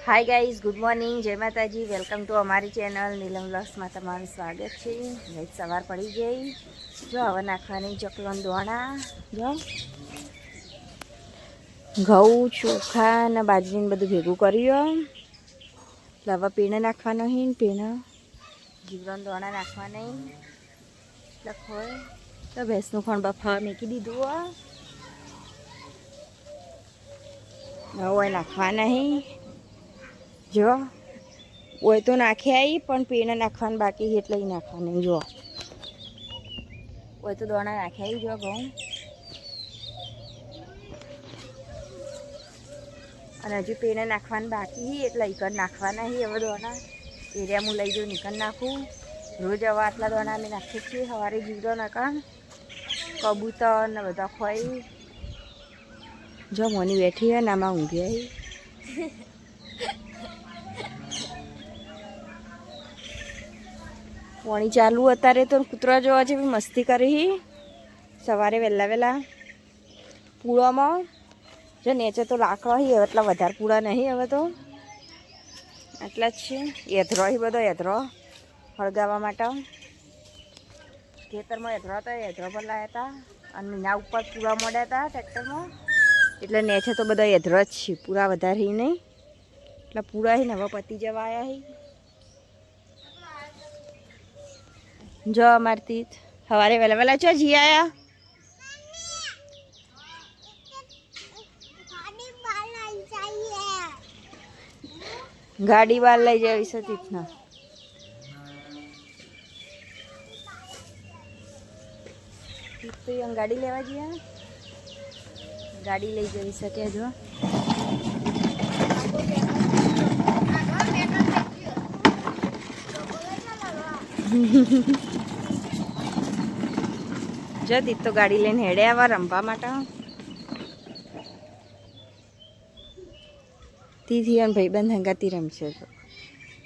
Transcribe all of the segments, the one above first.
Hi guys, good morning, जय माताजी। Welcome to अमारी चैनल नीलम व्लॉग्स में तमाરું स्वागत है। गाइस सवार पड़ी गई जो हवा नाखवानी चकलोन दोणा जो घઉં ચોખા ને બાજરીને બધું ભેગું કર્યું એટલે હવે પીણે નાખવાનો હી ને પીણે જીવરણ દોણા નાખવાના એટલે ખોય તો ભેંસનું ખણ બફાવા મૂકી દીધું હવે નાખવાના હી જો ઓય તો નાખી આવી પણ પીણે નાખવાનું બાકી એટલે નાખવાનું જો ઓય તો દોણા નાખી આવી જો ઘઉં અને હજુ પીણે નાખવાનું બાકી એટલે ઈકર નાખવાના હવે દોણા એરિયા હું લઈ જાઉં નીકળ નાખું રોજ હવે આટલા દોણા અમે નાખીએ છીએ સવારે જીવડો નાખા કબૂતર ને બધા ખોઈ જો મોની બેઠી હોય ને આમાં ઊંઘી આવી પાણી ચાલુ અત્યારે તો કૂતરા જોવા જેવી મસ્તી કરી સવારે વહેલા વહેલા પૂળામાં જો નીચે તો લાકડો એટલા વધારે પૂળા નહીં હવે તો આટલા જ છે એધરો બધો એધરો હળગાવવા માટે ખેતરમાં એધરો હતા એધરો પર લાવ્યા હતા અને એના ઉપર પૂળા મળ્યા હતા ટ્રેક્ટરમાં એટલે નીચે તો બધા એધરો જ છે પૂરા વધારે નહીં એટલે પૂરા ને હવે પતી જવા આવ્યા જો અમારતી સવારે વહેલા વહેલા ચો જી આયા ગાડી બાર લઈ જવી છે તીથના તો ગાડી લેવા જઈએ ગાડી લઈ જવી શકે જો જતી તો ગાડી લઈને હેડે આવા રમવા માટે તીથી અને ભાઈબંધ હંગાતી રમશે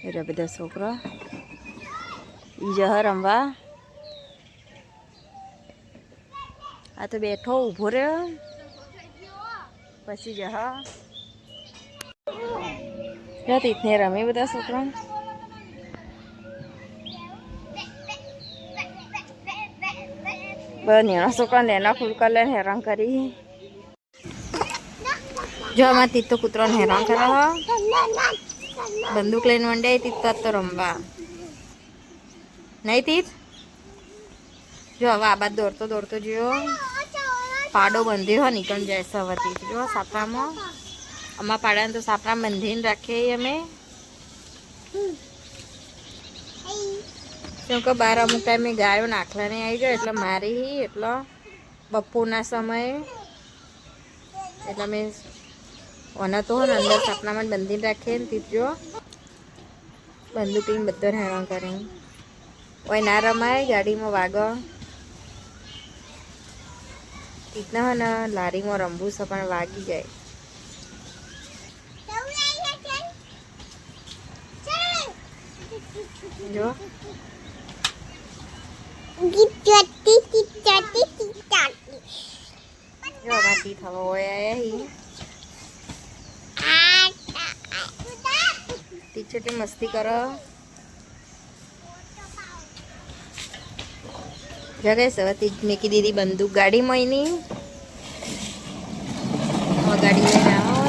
એટલે બધા છોકરા ઈ જહ રમવા આ તો બેઠો ઊભો રહ્યો પછી જહ તીથને રમે બધા છોકરા નેના છોકરા નેના ફૂલકા લઈને હેરાન કરી જો આમાં તીત તો કૂતરાને હેરાન કરે બંદૂક લઈને મંડ્યા તીત તો રમવા નહીં તીત જો હવે આ બાદ દોડતો દોડતો જોયો પાડો બંધ્યો હોય નીકળી જાય સવારથી જો સાપરામાં આમાં પાડાને તો સાપરા બંધીને રાખીએ અમે કેમ કે બાર અમુક ટાઈમે ગાયો નાખલાને આવી જાય એટલે મારી એટલે બપોરના સમયે એટલે અમે ઓના તો ને અંદર સપનામાં બંધીને રાખીએ ને તીજો બંદૂક લઈને બધા હેરાન કરે ઓય ના રમાય ગાડીમાં વાગો તીતના હોય ને લારીમાં રમવું છે પણ વાગી જાય જો જો બાકી થવા હોય ટીચર મસ્તી કરો જગહ સવાતી મેકી દીધી બંદૂક ગાડીમાં એની ગાડી લઈને આવો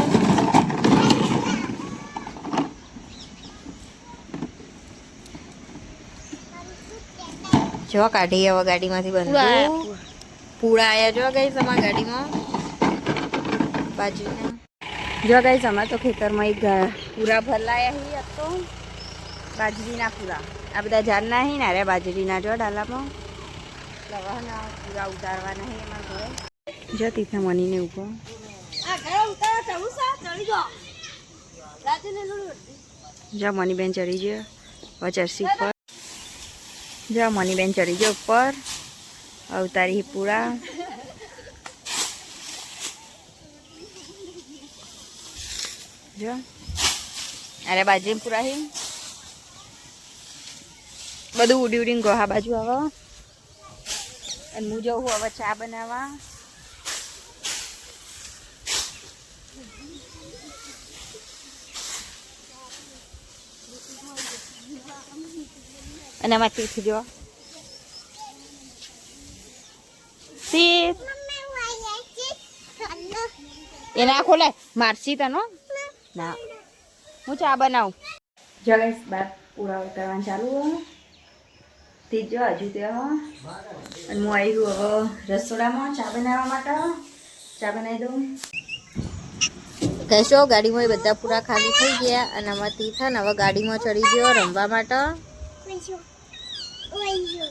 જો કાઢી હવે ગાડીમાંથી બંદૂક પૂળા આવ્યા જો ગઈ તમારા ગાડીમાં બાજુના જો ગઈ અમારે તો ખેતરમાં એક પૂરા ભરલાયા તો બાજરીના પૂરા આ બધા ઝાડના હી ને અરે બાજરીના જો ડાલામાં લવાના પૂરા ઉતારવાના હી એમાં ઘરે જો તીથા મનીને ઉભો જો મનીબેન ચડી ગયો ચરસી ઉપર જો મનીબેન ચડી ગયો ઉપર અવતારી પૂરા જો અરે બાજરી પૂરા હી બધું ઉડી ઉડીને ગોહા બાજુ આવે અને હું જઉં હવે ચા બનાવવા અને આમાં તીથ જો તીથ એ ના ખોલે મારસી તનો ના હું ચા બનાવું જો ગાઈસ બાર પૂરા ઉતારવાનું ચાલુ તીજ જો હજુ તે અને હું આવી ગયું હવે રસોડામાં ચા બનાવવા માટે ચા બનાવી દઉં કહેશો ગાડીમાં બધા પૂરા ખાલી થઈ ગયા અને આમાં તીથ ને હવે ગાડીમાં ચડી ગયો રમવા માટે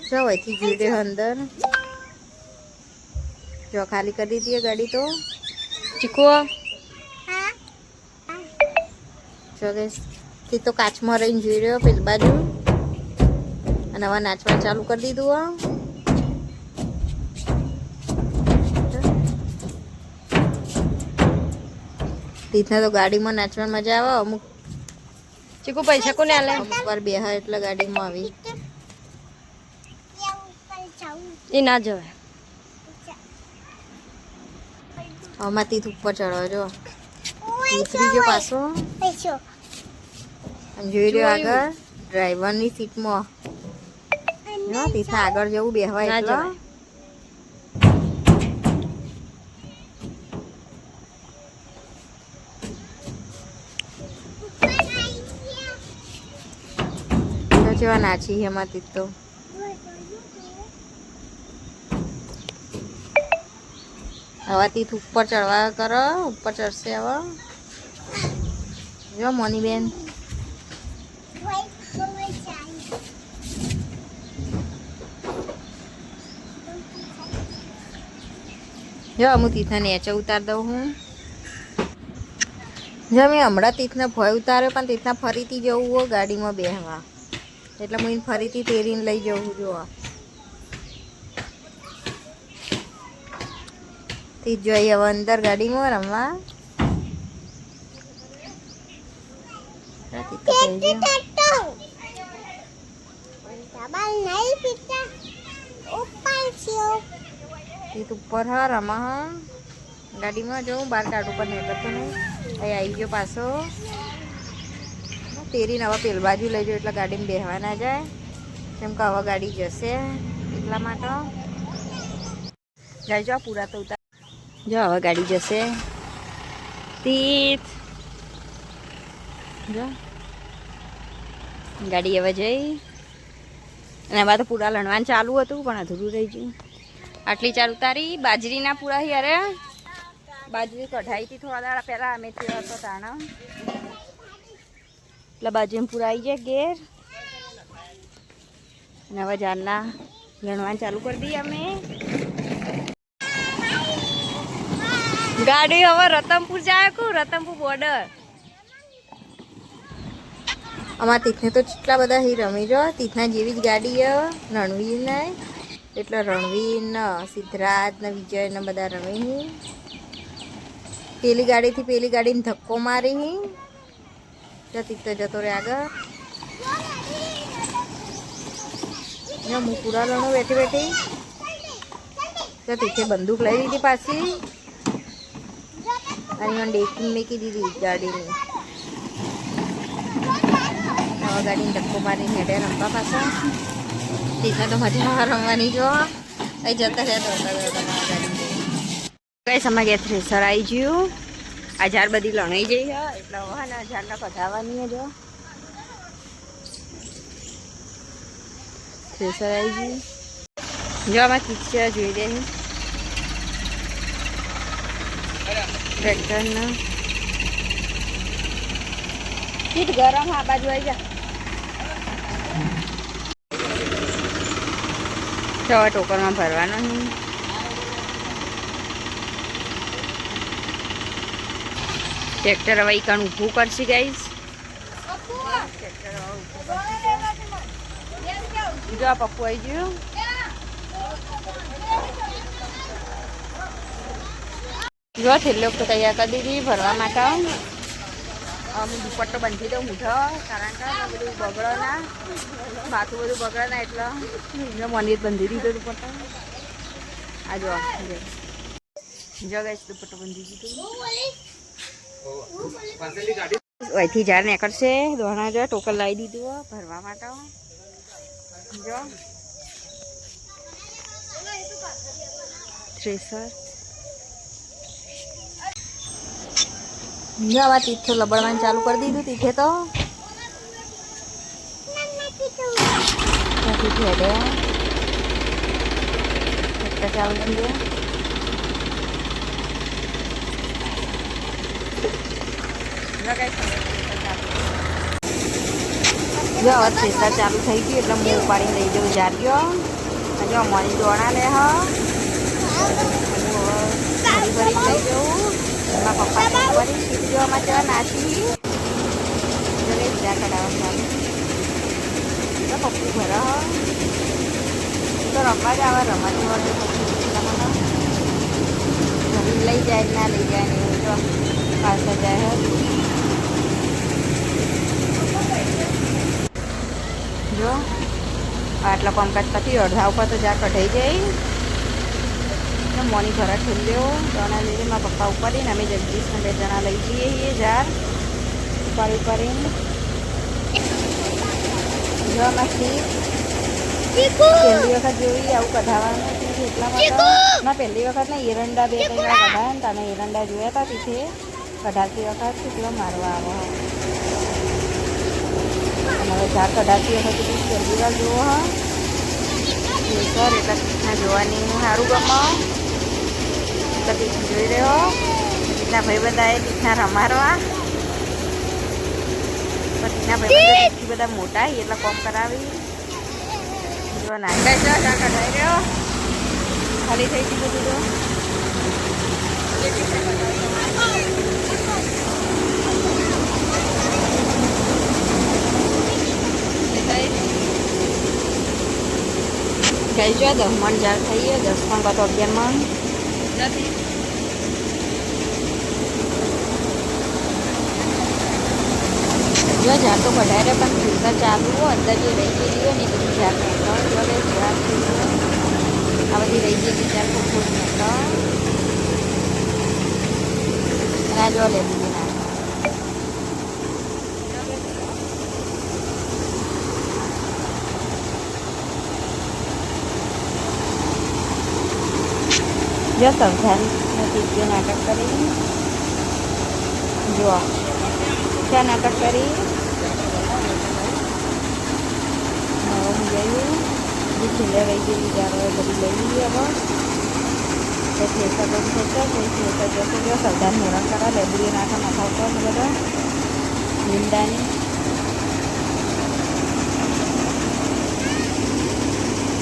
જો અહીંથી જોઈ અંદર જો ખાલી કરી દીધી ગાડી તો ચીકો જો ગઈશ તે તો કાચમાં રહીને જોઈ રહ્યો પેલી બાજુ અને હવે નાચવાનું ચાલુ કરી દીધું તીથને તો ગાડીમાં નાચવાની મજા આવે અમુક ચીકુ પૈસા કોને આલે અમુક વાર બેહા એટલે ગાડીમાં આવી એ ના જવાય આમાં તીથ ઉપર ચડવા જો ઉતરી ગયો પાછો જોઈ રહ્યો આગળ ડ્રાઈવરની સીટમાં તીથને આગળ જવું બેહવાય એટલે જેવા નાચી એમાં તીથ તો હવે તીથ ઉપર ચડવા કરો ઉપર ચડશે હવે જો મોની બેન જો હું તીથને નીચે ઉતાર દઉં હું જો મેં હમણાં તીથને ભય ઉતાર્યો પણ તીથને ફરીથી જવું હોય ગાડીમાં બેહવા એટલે હું એને ફરીથી તેરીને લઈ જવું જો તીજ જોઈએ હવે અંદર ગાડીમાં રમવા તીથ ઉપર હા રમા હા ગાડીમાં જવું બહાર કાઢું પણ નહીં કરતો નહીં અહીં આવી ગયો પાછો તેરીને હવે પેલ બાજુ લઈ જાઓ એટલે ગાડીમાં બેહવા ના જાય કેમ કે હવે ગાડી જશે એટલા માટે જાય જો પૂરા તો ઉતાર જો હવે ગાડી જશે તીથ જો ગાડી હવે જઈ અને એમાં તો પૂરા લણવાનું ચાલુ હતું પણ અધૂરું રહી ગયું આટલી ચાર ઉતારી બાજરીના પૂરા યારે બાજરી કઢાઈ હતી થોડા દાડા પહેલાં અમે ત્યાં હતો તાણા એટલે બાજરીમાં પૂરા આવી જાય ઘેર અને હવે જારના લણવાનું ચાલુ કરી દઈએ અમે ગાડી હવે રતનપુર જાય કુ રતનપુર બોર્ડર અમારા તીથને તો કેટલા બધા હી રમી જો તીથના જેવી જ ગાડી રણવીર ને એટલે રણવીર ને સિદ્ધરાજ ને વિજય ને બધા રમી પેલી ગાડીથી પેલી ગાડીને ધક્કો મારી તીથ તો જતો રહે આગળ હું પૂરા લણું બેઠી બેઠી તો તીથે બંદૂક લઈ લીધી પાછી અને ડેકિંગ મેકી દીધી ગાડીની હવે ગાડીને ધક્કો મારીને હેડે રમવા પાછા તીથને તો મજા રમવાની જો અહીં જતા રહ્યા દોડતા ગાડી કઈ સમય ગયા થ્રેસર આવી ગયું આ ઝાડ બધી લણાઈ જઈ છે એટલે હવે ને ઝાડના કઢાવવાની જો થ્રેસર આવી ગયું જો આમાં કિચર જોઈ દે ટ્રેક્ટરના કીટ ગરમ આ બાજુ આવી જા છ ટોકરમાં ભરવાનો ટ્રેક્ટર હવે ઈકાણ ઊભું કરશે ગાઈસ જો આ પપ્પુ આવી ગયું જો થેલીઓ તો તૈયાર કરી દીધી ભરવા માટે હું દુપટ્ટો બાંધી દઉં મૂઠો કારણ કે બધું બગડો ના માથું બધું બગડે ના એટલે મને બાંધી દીધો દુપટ્ટો આ જો ગાઈસ દુપટ્ટો બાંધી દીધું અહીંથી ઝાડ નીકળશે દોણા જો ટોકર લાવી દીધું ભરવા માટે જો થ્રેસર જો આવા તીથે લબડવાનું ચાલુ કરી દીધું તીથે તો ચાલુ થઈ ગયો જો હવે થ્રેસર ચાલુ થઈ ગયું એટલે હું ઉપાડીને લઈ જવું જાર્યો જો મરી દોણા લે ફરી ફરી લઈ જવું એમાં પપ્પાને ઉપાડી ખીચડીઓમાં જવા નાચી જા કઢાવવા ચાલુ પપ્પુ ભરે તો રમવા જ આવે રમવાની વળે લઈ જાય ના લઈ જાય ને એવું જો પાછળ જાય જો આટલા પંકજ પછી અડધા ઉપર તો જા કઢાઈ જાય મોની ઘરે ઠેલ્યો દોણા લઈને મારા પપ્પા ઉપાડીને અમે જગદીશને 2 જણા લઈ જઈએ ઝાડ ઉપાડીને જો આમાંથી પહેલી વખત જોઈ આવું કઢાવવાનું એટલા માટે ના પહેલી વખત ને એરંડા 2 3 વાર કઢાવ્યા ને તમે એરંડા જોયા હતા પીછે કઢાવતી વખત કેટલો મારવા આવે હવે ઝાડ કઢાવતી વખત પહેલી વાર જોવો સર એટલે તીથના જોવાની હું સારું ગમો એટલે તીથ જોઈ રહ્યો તીથના ભાઈ બધાએ તીથના રમાડવા તીથના ભાઈ બધા બધા મોટા એટલે કોમ કરાવી જો નાખે છે ત્યાં કઢાઈ રહ્યો ખાલી થઈ ગયું બધું કઈ જો 10 મણ ઝાડ થઈ ગયો 10 મણ કાં તો 11 મણ જો ઝાડ તો કઢાઈ રહ્યો પણ ફિલ્ટર ચાલુ હોય અંદર જે રહી ગયેલી હોય ને બધું ઝાડ નીકળો જો ઝાડ આ બધી રહી ગયેલી ઝાડ ખૂબ થોડી નીકળો અને જો લે દીધી ના જો સંધાન તીજો નાટક કરી જો ક્યાં નાટક કરી હું જઈએ જે છેલ્લે રહી ગયેલી જારો બધી લઈ લીધી હવે થેસર બધું થશે થેસર જશે જો સંધાન હેરાન કરા લેબરી નાખા માથા ઉપર ને બધા લીંડાની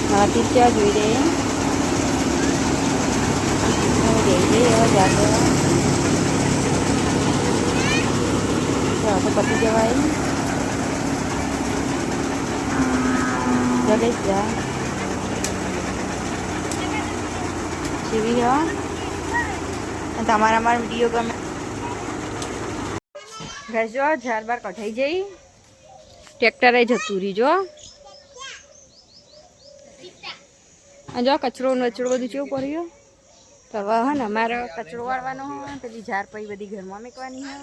હવે તીજો જોઈ રહી જાતે તો પતી જવાય જલે જા સીવી હો તમારા મારા વિડીયો ગમે ગજો ઝાડ બાર કઢાઈ જઈ ટ્રેક્ટરે જતું રહી જો જો કચરો નચરો બધું કેવું પડ્યું તો હવે હે ને અમારે કચરો વાળવાનો હોય પેલી ઝાડ પછી બધી ઘરમાં મૂકવાની હોય